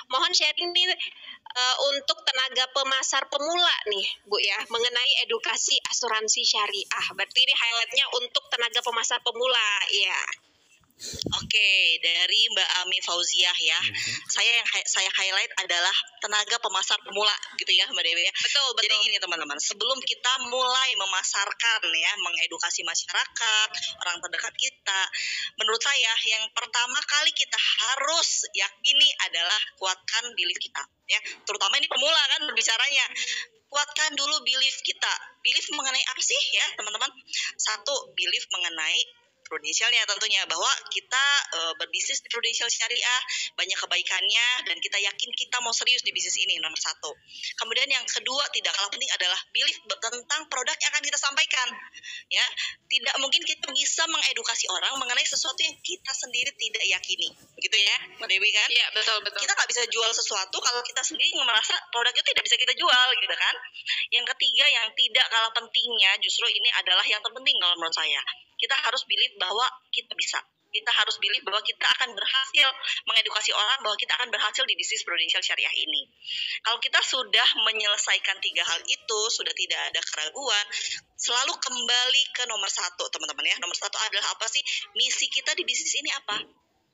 Mohon sharing nih untuk tenaga pemasar pemula nih, Bu ya, mengenai edukasi asuransi syariah. Berarti ini highlightnya untuk tenaga pemasar pemula, ya. Oke, dari Mbak Ami Fauziah ya. Saya highlight adalah tenaga pemasar pemula gitu ya, Mbak Dewi ya. Betul. Jadi gini teman-teman, sebelum kita mulai memasarkan ya, mengedukasi masyarakat, orang terdekat kita, menurut saya yang pertama kali kita harus yakini adalah kuatkan belief kita ya. Terutama ini pemula kan berbicaranya. Kuatkan dulu belief kita. Belief mengenai apa sih ya, teman-teman? Satu, belief mengenai prudensialnya tentunya, bahwa kita berbisnis di prudensial syariah banyak kebaikannya dan kita yakin kita mau serius di bisnis ini, nomor satu. Kemudian yang kedua tidak kalah penting adalah belief tentang produk yang akan kita sampaikan ya. Tidak mungkin kita bisa mengedukasi orang mengenai sesuatu yang kita sendiri tidak yakini, gitu ya Mbak Dewi kan? Iya, betul. Kita nggak bisa jual sesuatu kalau kita sendiri merasa produk itu tidak bisa kita jual, gitu kan. Yang ketiga yang tidak kalah pentingnya justru ini adalah yang terpenting kalau menurut saya. Kita harus believe bahwa kita bisa. Kita harus believe bahwa kita akan berhasil mengedukasi orang bahwa kita akan berhasil di bisnis prudensial syariah ini. Kalau kita sudah menyelesaikan tiga hal itu, sudah tidak ada keraguan, selalu kembali ke nomor satu, teman-teman ya. Nomor satu adalah apa sih? Misi kita di bisnis ini apa?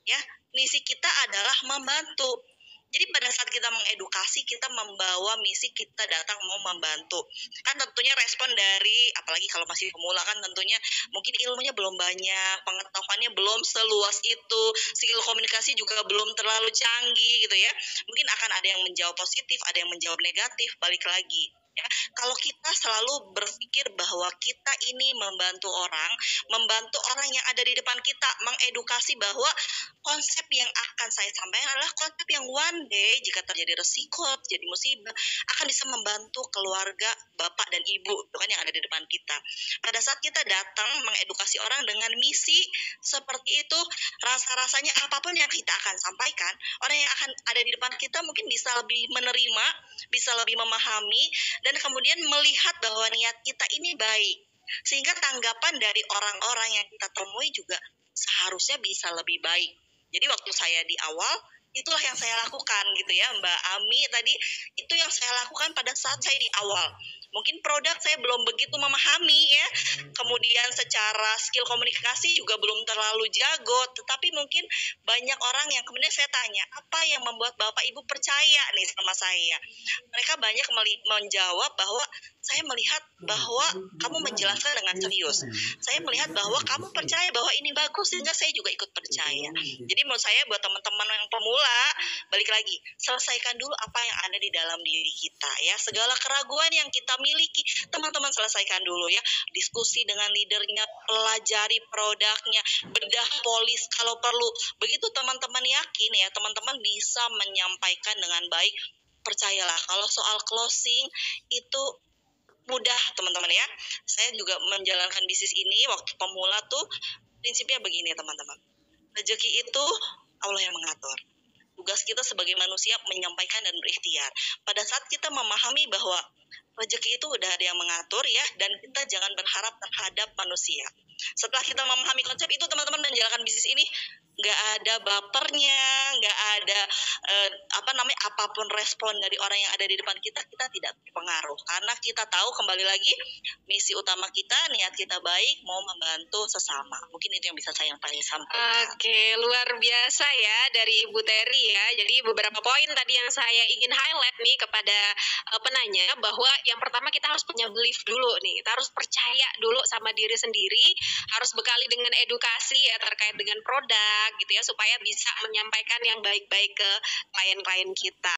Ya, misi kita adalah membantu. Jadi pada saat kita mengedukasi, kita membawa misi, kita datang mau membantu. Kan tentunya respon dari, apalagi kalau masih pemula kan tentunya mungkin ilmunya belum banyak, pengetahuannya belum seluas itu, skill komunikasi juga belum terlalu canggih gitu ya. Mungkin akan ada yang menjawab positif, ada yang menjawab negatif, balik lagi. Ya, kalau kita selalu berpikir bahwa kita ini membantu orang yang ada di depan kita, mengedukasi bahwa konsep yang akan saya sampaikan adalah konsep yang one day jika terjadi resiko, terjadi musibah, akan bisa membantu keluarga bapak dan ibu itu kan yang ada di depan kita. Pada saat kita datang mengedukasi orang dengan misi seperti itu, rasa-rasanya apapun yang kita akan sampaikan, orang yang akan ada di depan kita mungkin bisa lebih menerima, bisa lebih memahami, dan kemudian melihat bahwa niat kita ini baik. Sehingga tanggapan dari orang-orang yang kita temui juga seharusnya bisa lebih baik. Jadi waktu saya di awal, itulah yang saya lakukan gitu ya Mbak Ami tadi, itu yang saya lakukan pada saat saya di awal. Mungkin produk saya belum begitu memahami ya, kemudian secara skill komunikasi juga belum terlalu jago, tetapi mungkin banyak orang yang kemudian saya tanya, apa yang membuat Bapak Ibu percaya nih sama saya? Mereka banyak menjawab bahwa saya melihat bahwa kamu menjelaskan dengan serius. Saya melihat bahwa kamu percaya bahwa ini bagus, sehingga saya juga ikut percaya. Jadi menurut saya buat teman-teman yang pemula, balik lagi, selesaikan dulu apa yang ada di dalam diri kita ya. Segala keraguan yang kita miliki, teman-teman selesaikan dulu ya. Diskusi dengan leadernya, pelajari produknya, bedah polis kalau perlu. Begitu teman-teman yakin ya, teman-teman bisa menyampaikan dengan baik. Percayalah, kalau soal closing itu mudah teman-teman ya. Saya juga menjalankan bisnis ini waktu pemula tuh prinsipnya begini teman-teman. Rezeki itu Allah yang mengatur. Tugas kita sebagai manusia menyampaikan dan berikhtiar. Pada saat kita memahami bahwa rezeki itu udah ada yang mengatur ya, dan kita jangan berharap terhadap manusia. Setelah kita memahami konsep itu, teman-teman menjalankan bisnis ini nggak ada bapernya, nggak ada apapun respon dari orang yang ada di depan kita, kita tidak terpengaruh karena kita tahu kembali lagi misi utama kita, niat kita baik, mau membantu sesama. Mungkin itu yang bisa saya sampaikan. Oke, luar biasa ya dari Ibu Terry ya. Jadi beberapa poin tadi yang saya ingin highlight nih kepada penanya, bahwa yang pertama kita harus punya belief dulu nih, kita harus percaya dulu sama diri sendiri, harus bekali dengan edukasi ya terkait dengan produk gitu ya, supaya bisa menyampaikan yang baik-baik ke klien-klien kita.